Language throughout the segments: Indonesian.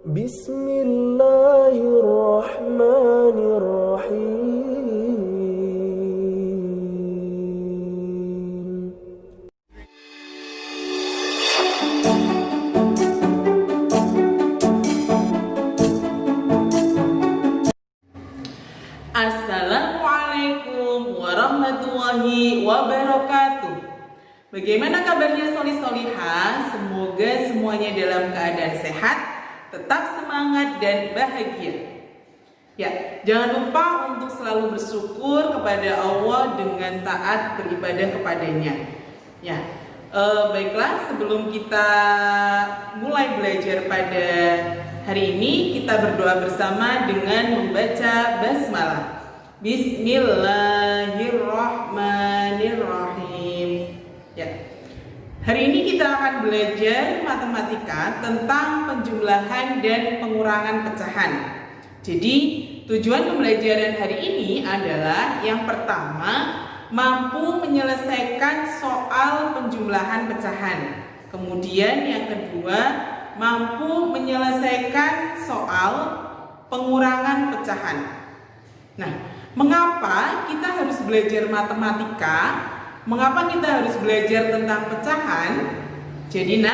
Bismillahirrahmanirrahim. Assalamualaikum warahmatullahi wabarakatuh. Bagaimana kabarnya soli-solihah? Semoga semuanya dalam keadaan sehat, tetap semangat dan bahagia. Ya, jangan lupa untuk selalu bersyukur kepada Allah dengan taat beribadah kepadanya. Ya, baiklah, sebelum kita mulai belajar pada hari ini, kita berdoa bersama dengan membaca basmalah. Bismillahirrahmanirrahim. Ya. Hari ini kita akan belajar matematika tentang penjumlahan dan pengurangan pecahan. Jadi, tujuan pembelajaran hari ini adalah yang pertama, mampu menyelesaikan soal penjumlahan pecahan. Kemudian yang kedua, mampu menyelesaikan soal pengurangan pecahan. Nah, mengapa kita harus belajar matematika? Mengapa kita harus belajar tentang pecahan? Jadi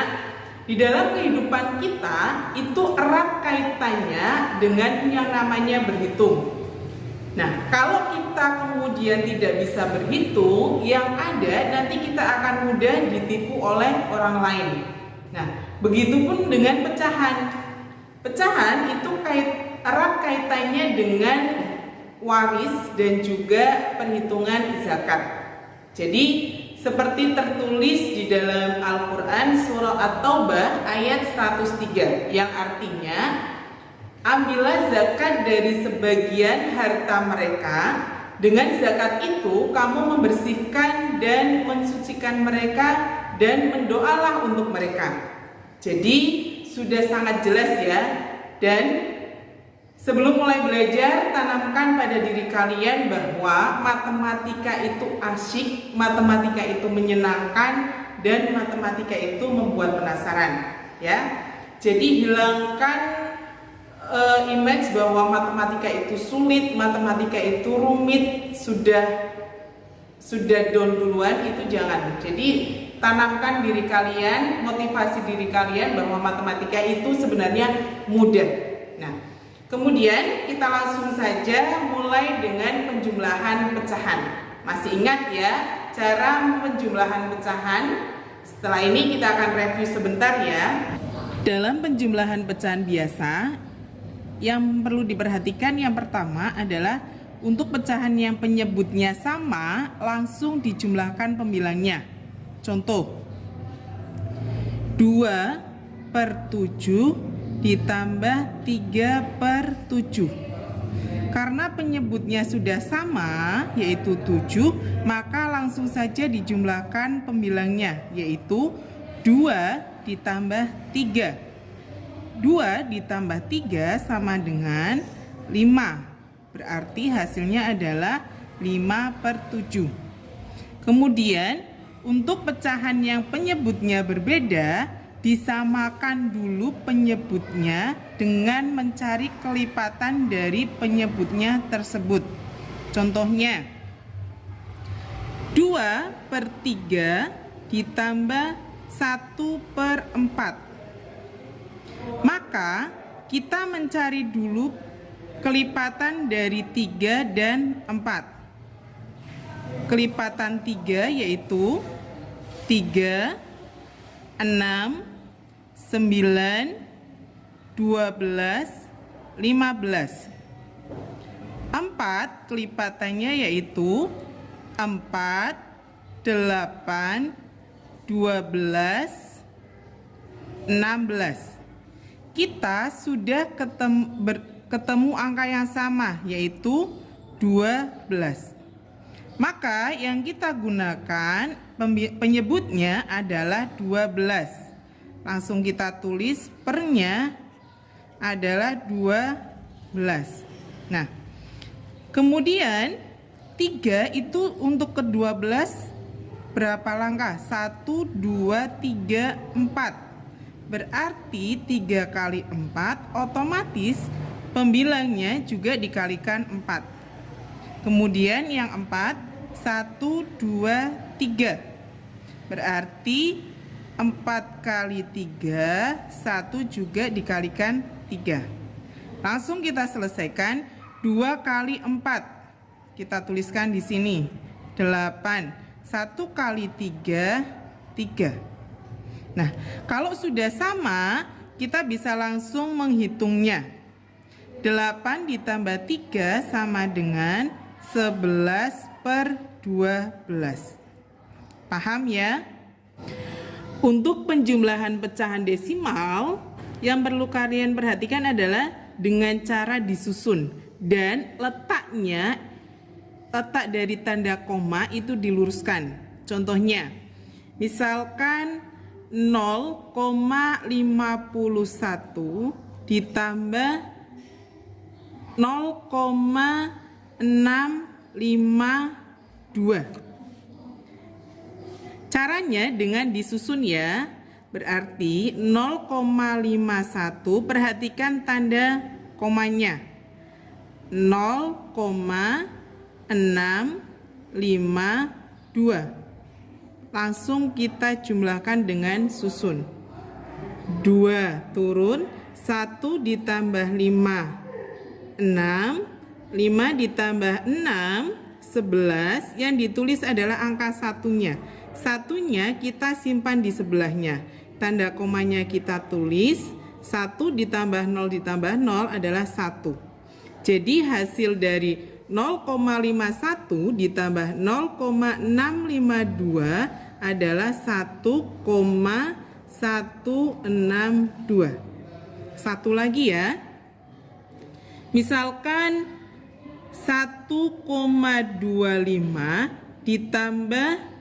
di dalam kehidupan kita itu erat kaitannya dengan yang namanya berhitung. Nah, kalau kita kemudian tidak bisa berhitung, yang ada nanti kita akan mudah ditipu oleh orang lain. Nah, begitupun dengan pecahan. Pecahan itu erat kaitannya dengan waris dan juga perhitungan zakat. Jadi seperti tertulis di dalam Al-Quran surah At-Taubah ayat 103 yang artinya, ambillah zakat dari sebagian harta mereka, dengan zakat itu kamu membersihkan dan mensucikan mereka dan mendoalah untuk mereka. Jadi sudah sangat jelas ya. Dan sebelum mulai belajar, tanamkan pada diri kalian bahwa matematika itu asyik, matematika itu menyenangkan, dan matematika itu membuat penasaran. Ya, jadi hilangkan image bahwa matematika itu sulit, matematika itu rumit, sudah down duluan, itu jangan. Jadi tanamkan diri kalian, motivasi diri kalian bahwa matematika itu sebenarnya mudah. Nah, kemudian kita langsung saja mulai dengan penjumlahan pecahan. Masih ingat ya cara penjumlahan pecahan? Setelah ini kita akan review sebentar ya. Dalam penjumlahan pecahan biasa, yang perlu diperhatikan yang pertama adalah untuk pecahan yang penyebutnya sama, langsung dijumlahkan pembilangnya. Contoh, 2/7 ditambah 3/7. Karena penyebutnya sudah sama, yaitu 7, maka langsung saja dijumlahkan pembilangnya, yaitu 2 ditambah 3. 2 ditambah 3 sama dengan 5. Berarti hasilnya adalah 5/7. Kemudian untuk pecahan yang penyebutnya berbeda, disamakan dulu penyebutnya dengan mencari kelipatan dari penyebutnya tersebut. Contohnya, 2/3 ditambah 1/4. Maka kita mencari dulu kelipatan dari 3 dan 4. Kelipatan 3 yaitu 3, 6, 9, 12, 15. 4 kelipatannya yaitu 4, 8, 12, 16. Kita sudah ketemu angka yang sama, yaitu 12. Maka yang kita gunakan penyebutnya adalah 12. Langsung kita tulis pernya adalah 12. Nah, kemudian 3 itu untuk ke-12 berapa langkah? 1, 2, 3, 4. Berarti 3 kali 4 otomatis pembilangnya juga dikalikan 4. Kemudian yang 4, 1, 2, 3. Berarti 4 kali 3, 1 juga dikalikan 3. Langsung kita selesaikan. 2 kali 4. Kita tuliskan di sini. 8. 1 kali 3, 3. Nah, kalau sudah sama, kita bisa langsung menghitungnya. 8 ditambah 3 sama dengan 11/12. Paham ya? Untuk penjumlahan pecahan desimal, yang perlu kalian perhatikan adalah dengan cara disusun. Dan letak dari tanda koma itu diluruskan. Contohnya, misalkan 0,51 ditambah 0,652. Caranya dengan disusun ya. Berarti 0,51, perhatikan tanda komanya. 0,652. Langsung kita jumlahkan dengan susun. 2 turun, 1 ditambah 5, 6. 5 ditambah 6, 11. Yang ditulis adalah angka satunya. Satunya kita simpan di sebelahnya. Tanda komanya kita tulis. 1 ditambah 0 ditambah 0 adalah 1. Jadi hasil dari 0,51 ditambah 0,652 adalah 1,162. Satu lagi ya. Misalkan 1,25 ditambah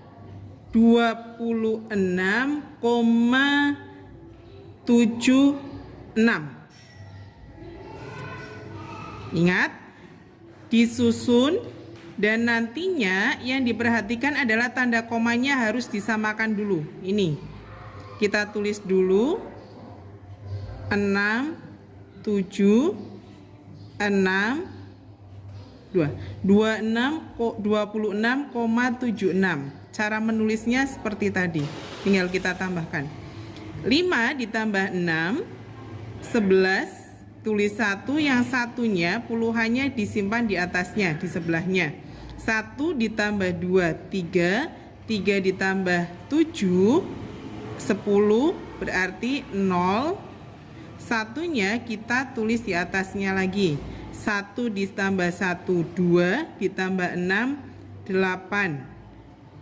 26,76. Ingat, disusun dan nantinya yang diperhatikan adalah tanda komanya harus disamakan dulu. Ini kita tulis dulu 6, 7, 6, 26,76. Cara menulisnya seperti tadi, tinggal kita tambahkan. 5 ditambah 6, 11. Tulis 1, yang satunya puluhannya disimpan di atasnya, di sebelahnya. 1 ditambah 2, 3. 3 ditambah 7, 10. Berarti 0. Satunya kita tulis di atasnya lagi. 1 ditambah 1, 2. Ditambah 6, 8.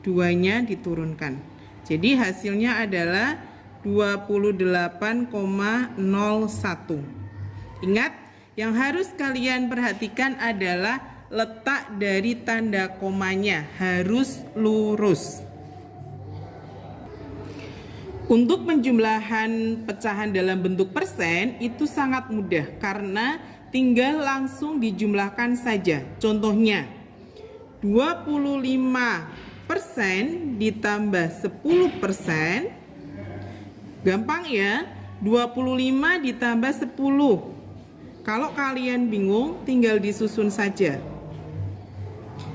2-nya diturunkan. Jadi hasilnya adalah 28,01. Ingat, yang harus kalian perhatikan adalah letak dari tanda komanya harus lurus. Untuk penjumlahan pecahan dalam bentuk persen itu sangat mudah karena tinggal langsung dijumlahkan saja. Contohnya, 25% ditambah 10%. Gampang ya, 25 ditambah 10. Kalau kalian bingung, tinggal disusun saja.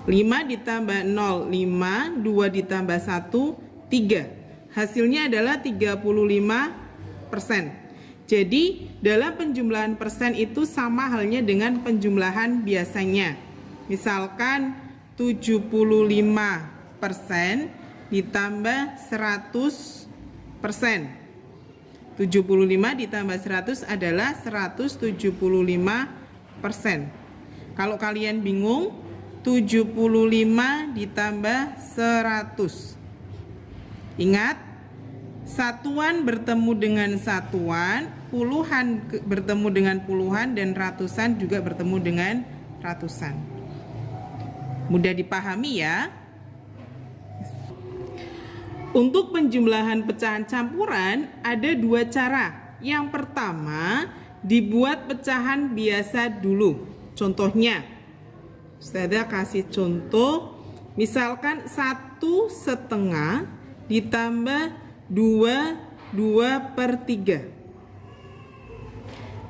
5 ditambah 0, 5. 2 ditambah 1, 3. Hasilnya adalah 35%. Jadi, dalam penjumlahan persen itu sama halnya dengan penjumlahan biasanya. Misalkan 75% ditambah 100%. 75 ditambah 100 adalah 175%. Kalau kalian bingung, 75 ditambah 100. Ingat, satuan bertemu dengan satuan, puluhan bertemu dengan puluhan, dan ratusan juga bertemu dengan ratusan. Mudah dipahami ya. Untuk penjumlahan pecahan campuran ada dua cara. Yang pertama, dibuat pecahan biasa dulu. Contohnya, saya kasih contoh, misalkan 1,5 ditambah 2 2/3.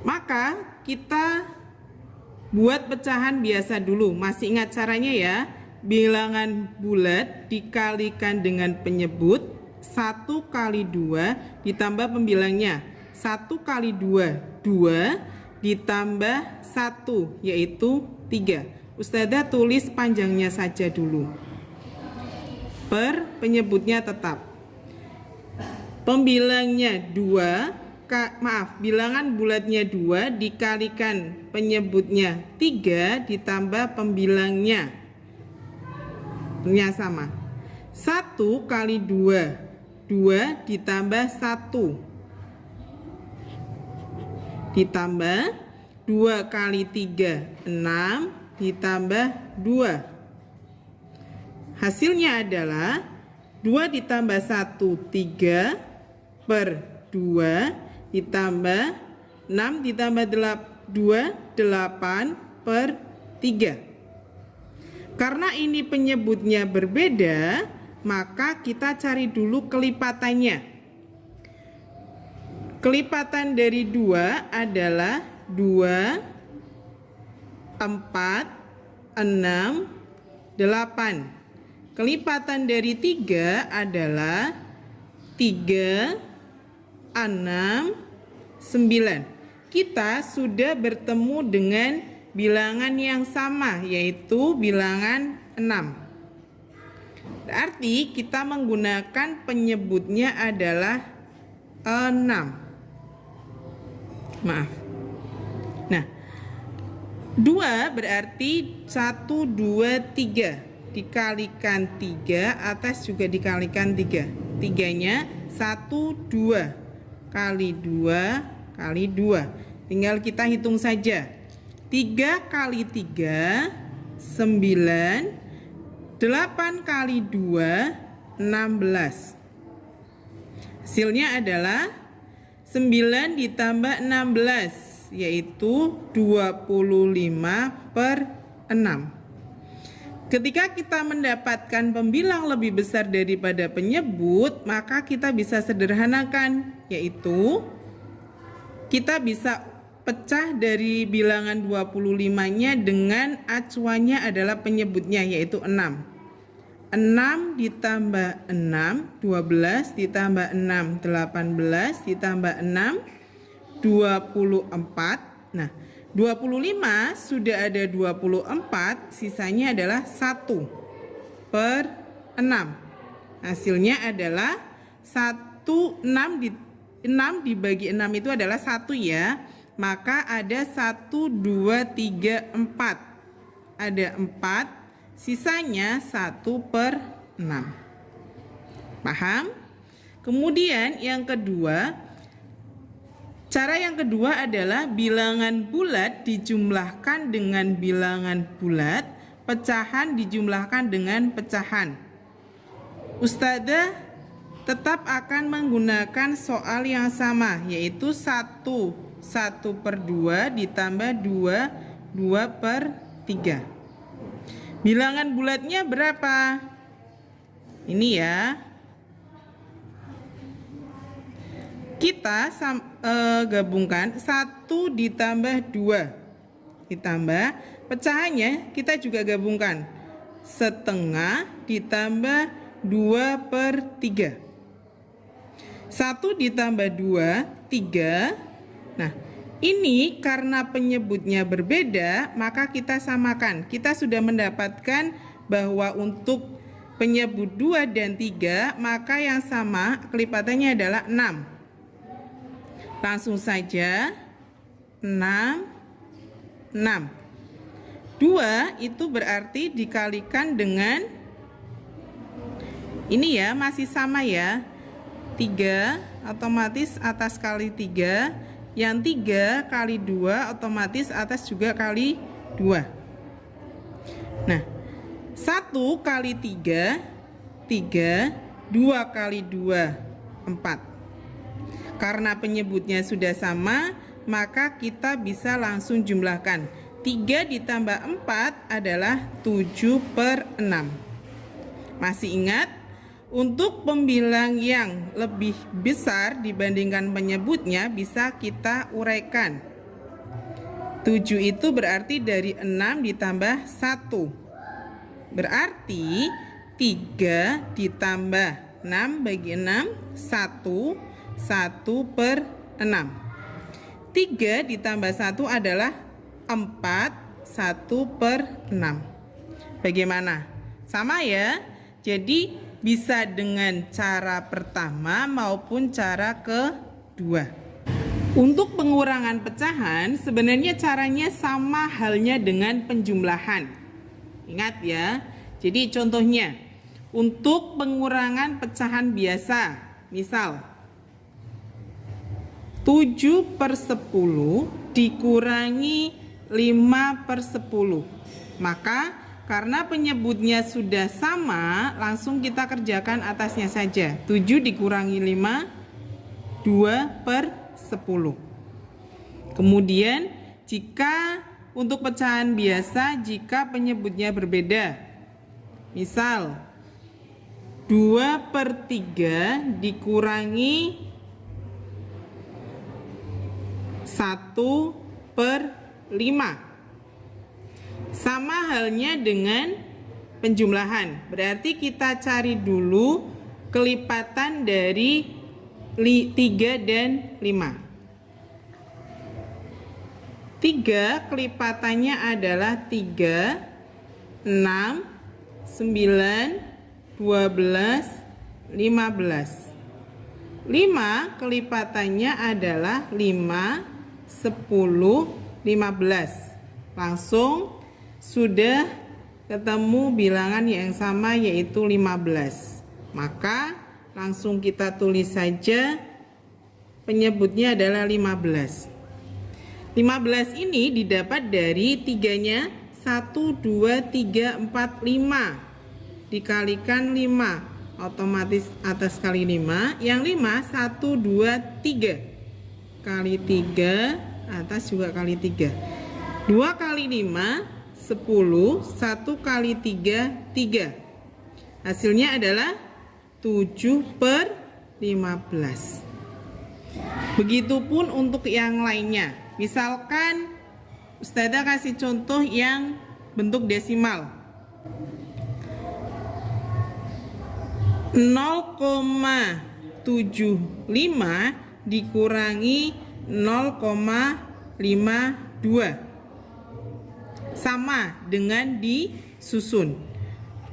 Maka kita buat pecahan biasa dulu. Masih ingat caranya ya? Bilangan bulat dikalikan dengan penyebut, 1 kali 2 ditambah pembilangnya. 1 kali 2, 2 ditambah 1, yaitu 3. Ustazah tulis panjangnya saja dulu. Per penyebutnya tetap. Pembilangnya 2, bilangan bulatnya 2 dikalikan penyebutnya 3 ditambah pembilangnya. Nya sama. 1 kali 2, 2 ditambah 1. Ditambah 2 kali 3, 6 ditambah 2. Hasilnya adalah 2 ditambah 1, 3 per 2 ditambah 6 ditambah 2, 8 per 3. Karena ini penyebutnya berbeda, maka kita cari dulu kelipatannya. Kelipatan dari 2 adalah 2, 4, 6, 8. Kelipatan dari 3 adalah 3, 6, 9. Kita sudah bertemu dengan bilangan yang sama, yaitu bilangan 6. Berarti kita menggunakan penyebutnya adalah 6. Maaf. Nah, 2 berarti 1, 2, 3. Dikalikan 3, atas juga dikalikan 3. 3-nya 1, 2 kali 2 kali 2. Tinggal kita hitung saja. 3 kali 3, 9. 8 kali 2, 16. Hasilnya adalah 9 ditambah 16, yaitu 25/6. Ketika kita mendapatkan pembilang lebih besar daripada penyebut, maka kita bisa sederhanakan, yaitu kita bisa pecah dari bilangan 25-nya dengan acuannya adalah penyebutnya, yaitu 6. 6 ditambah 6, 12 ditambah 6, 18 ditambah 6, 24. Nah, 25 sudah ada 24, sisanya adalah 1/6. Hasilnya adalah 6 dibagi 6 itu adalah 1 ya. Maka ada 1, 2, 3, 4. Ada 4, sisanya 1/6. Paham? Kemudian yang kedua, cara yang kedua adalah bilangan bulat dijumlahkan dengan bilangan bulat, pecahan dijumlahkan dengan pecahan. Ustazah tetap akan menggunakan soal yang sama, yaitu 1/2 ditambah 2/3. Bilangan bulatnya berapa? Ini ya. Kita gabungkan 1 ditambah 2 ditambah pecahannya kita juga gabungkan 1/2 ditambah 2/3. 1 ditambah 2, 3. Nah, ini karena penyebutnya berbeda, maka kita samakan. Kita sudah mendapatkan bahwa untuk penyebut 2 dan 3, maka yang sama kelipatannya adalah 6. Langsung saja 6, 6. 2 itu berarti dikalikan dengan ini ya, masih sama ya. 3 otomatis atas kali 3. Yang 3 kali 2 otomatis atas juga kali 2. Nah, 1 kali 3, 3. 2 kali 2, 4. Karena penyebutnya sudah sama, maka kita bisa langsung jumlahkan. 3 ditambah 4 adalah 7/6. Masih ingat? Untuk pembilang yang lebih besar dibandingkan penyebutnya bisa kita uraikan. 7 itu berarti dari 6 ditambah 1. Berarti 3 ditambah 6 bagi 6, 1, 1 per 6. 3 ditambah 1 adalah 4, 1 per 6. Bagaimana? Sama ya? Jadi bisa dengan cara pertama maupun cara kedua. Untuk pengurangan pecahan sebenarnya caranya sama halnya dengan penjumlahan. Ingat ya. Jadi contohnya untuk pengurangan pecahan biasa, misal 7 per 10 dikurangi 5 per 10. Maka karena penyebutnya sudah sama, langsung kita kerjakan atasnya saja. 7 dikurangi 5, 2 per 10. Kemudian jika untuk pecahan biasa, jika penyebutnya berbeda, misal 2 per 3 dikurangi 1 per 5. Sama halnya dengan penjumlahan. Berarti kita cari dulu kelipatan dari 3 dan 5. 3 kelipatannya adalah 3, 6, 9, 12, 15. 5 kelipatannya adalah 5, 10, 15. Langsung sudah ketemu bilangan yang sama yaitu 15. Maka langsung kita tulis saja penyebutnya adalah 15. 15 ini didapat dari 3-nya 1, 2, 3, 4, 5 dikalikan 5, otomatis atas kali 5. Yang 5 1, 2, 3 kali 3, atas juga kali 3. 2 kali 5 10, 1 kali 3 3. Hasilnya adalah 7 per 15. Begitupun untuk yang lainnya. Misalkan Ustazah kasih contoh yang bentuk desimal. 0,75 dikurangi 0,52. Sama dengan disusun.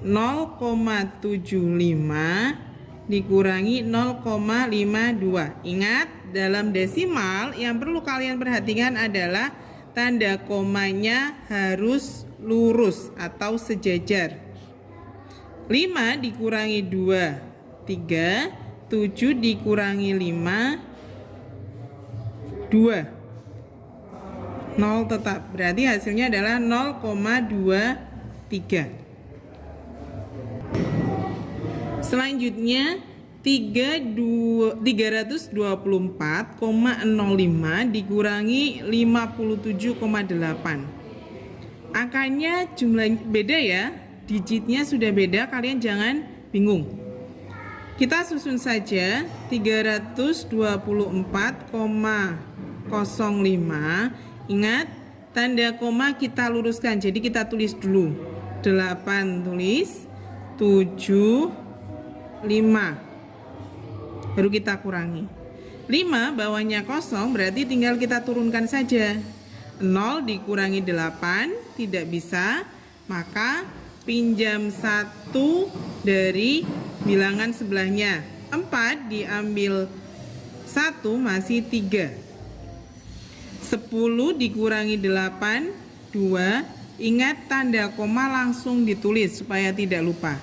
0,75 dikurangi 0,52. Ingat, dalam desimal yang perlu kalian perhatikan adalah tanda komanya harus lurus atau sejajar. 5 dikurangi 2, 3. 7 dikurangi 5, 2. 0 tetap, berarti hasilnya adalah 0,23. Selanjutnya 324,05 dikurangi 57,8. Angkanya jumlah beda ya, digitnya sudah beda, kalian jangan bingung. Kita susun saja 324,05. Ingat, tanda koma kita luruskan. Jadi kita tulis dulu 8, tulis 7, 5. Baru kita kurangi. 5 bawahnya kosong, berarti tinggal kita turunkan saja. 0 dikurangi 8 tidak bisa, maka pinjam 1 dari bilangan sebelahnya. 4 diambil 1 masih 3. 10 dikurangi 8, 2. Ingat tanda koma langsung ditulis supaya tidak lupa.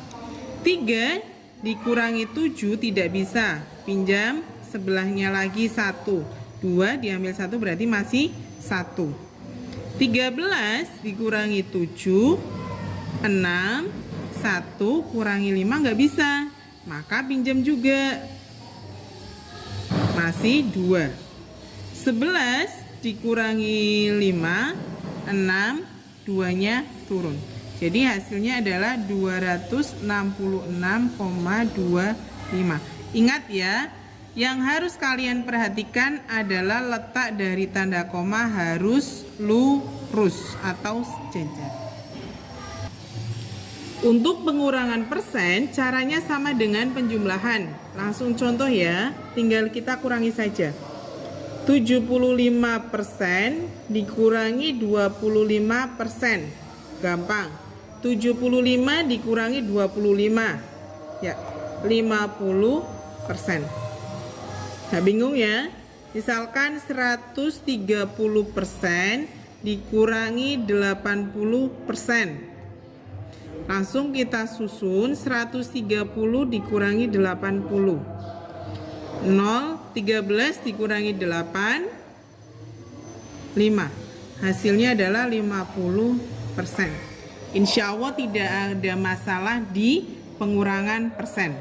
3 dikurangi 7 tidak bisa, pinjam sebelahnya lagi 1. 2 diambil 1 berarti masih 1. 13 dikurangi 7, 6. 1 kurangi 5 nggak bisa, maka pinjam juga, masih 2. 11 dikurangi 5, 6, 2-nya turun. Jadi hasilnya adalah 266,25. Ingat ya, yang harus kalian perhatikan adalah letak dari tanda koma harus lurus atau sejajar. Untuk pengurangan persen, caranya sama dengan penjumlahan. Langsung contoh ya, tinggal kita kurangi saja. 75% dikurangi 25%. Gampang. 75 dikurangi 25. Ya, 50%. Nah, bingung ya? Misalkan 130% dikurangi 80%. Langsung kita susun 130 dikurangi 80. 13 dikurangi 8, 5. Hasilnya adalah 50%. Insya Allah tidak ada masalah di pengurangan persen.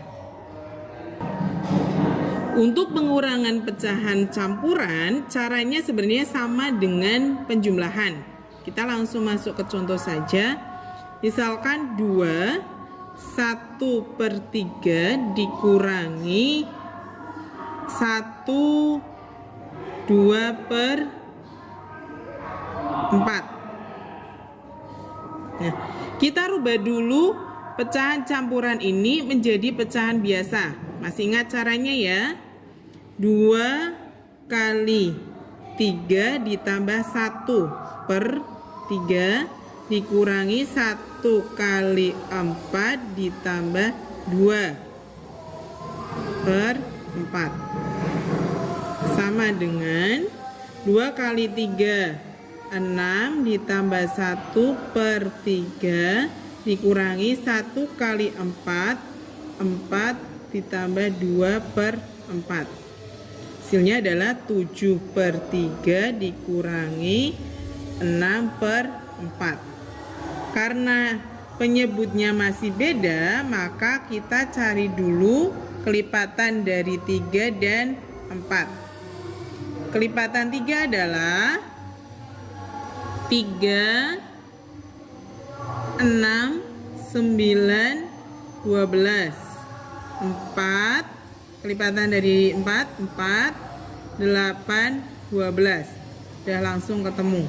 Untuk pengurangan pecahan campuran, caranya sebenarnya sama dengan penjumlahan. Kita langsung masuk ke contoh saja. Misalkan 2, 1/3 dikurangi 1, 2/4. Nah, kita rubah dulu pecahan campuran ini menjadi pecahan biasa. Masih ingat caranya ya? 2 kali 3 ditambah 1/3 dikurangi 1 kali 4 ditambah 2/4. Sama dengan 2 kali 3, 6 ditambah 1/3 dikurangi 1 kali 4, 4 ditambah 2/4. Hasilnya adalah 7/3 dikurangi 6/4. Karena penyebutnya masih beda, maka kita cari dulu kelipatan dari 3 dan 4. Kelipatan 3 adalah 3, 6, 9, 12. 4, kelipatan dari 4, 8, 12. Udah langsung ketemu.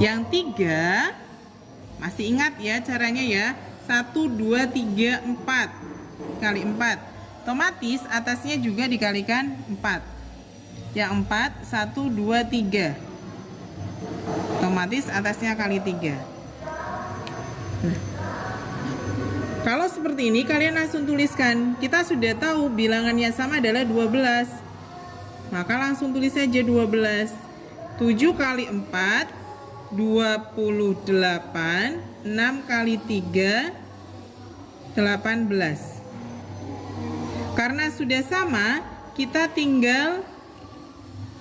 Yang 3, masih ingat ya caranya ya? 1, 2, 3, 4 kali 4. Otomatis atasnya juga dikalikan 4. Yang 4, 1, 2, 3. Otomatis atasnya kali 3. Nah, kalau seperti ini kalian langsung tuliskan. Kita sudah tahu bilangan yang sama adalah 12. Maka langsung tulis saja 12. 7 kali 4, 28. 6 kali 3, 18. Karena sudah sama, kita tinggal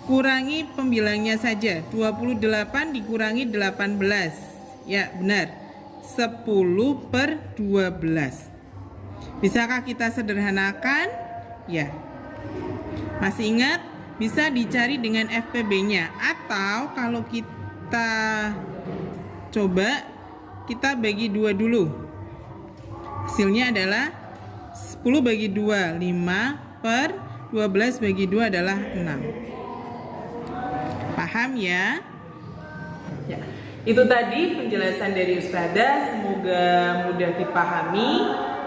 kurangi pembilangnya saja. 28 dikurangi 18. Ya, benar. 10/12. Bisakah kita sederhanakan? Ya. Masih ingat? Bisa dicari dengan FPB-nya. Atau kalau kita coba, kita bagi 2 dulu. Hasilnya adalah 10 bagi 2, 5/12 bagi 2 adalah 6. Paham ya? Ya. Itu tadi penjelasan dari Ustazah, semoga mudah dipahami.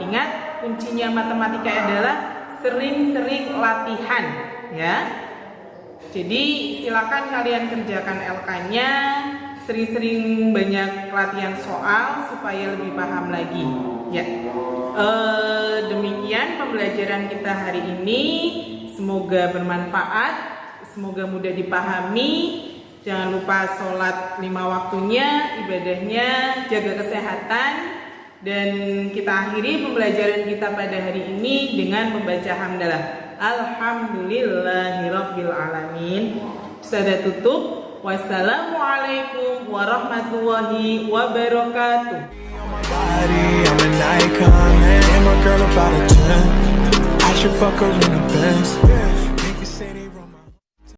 Ingat, kuncinya matematika adalah sering-sering latihan ya. Jadi silakan kalian kerjakan LK-nya, sering-sering banyak latihan soal supaya lebih paham lagi ya. Demikian pembelajaran kita hari ini, semoga bermanfaat, semoga mudah dipahami. Jangan lupa sholat 5 waktunya, ibadahnya, jaga kesehatan. Dan kita akhiri pembelajaran kita pada hari ini dengan membaca hamdalah. Alhamdulillahirabbil alamin. Sudah tutup. Wassalamualaikum warahmatullahi wabarakatuh. I'm an icon, man, and my girl about a 10. I should fuck her in the Benz.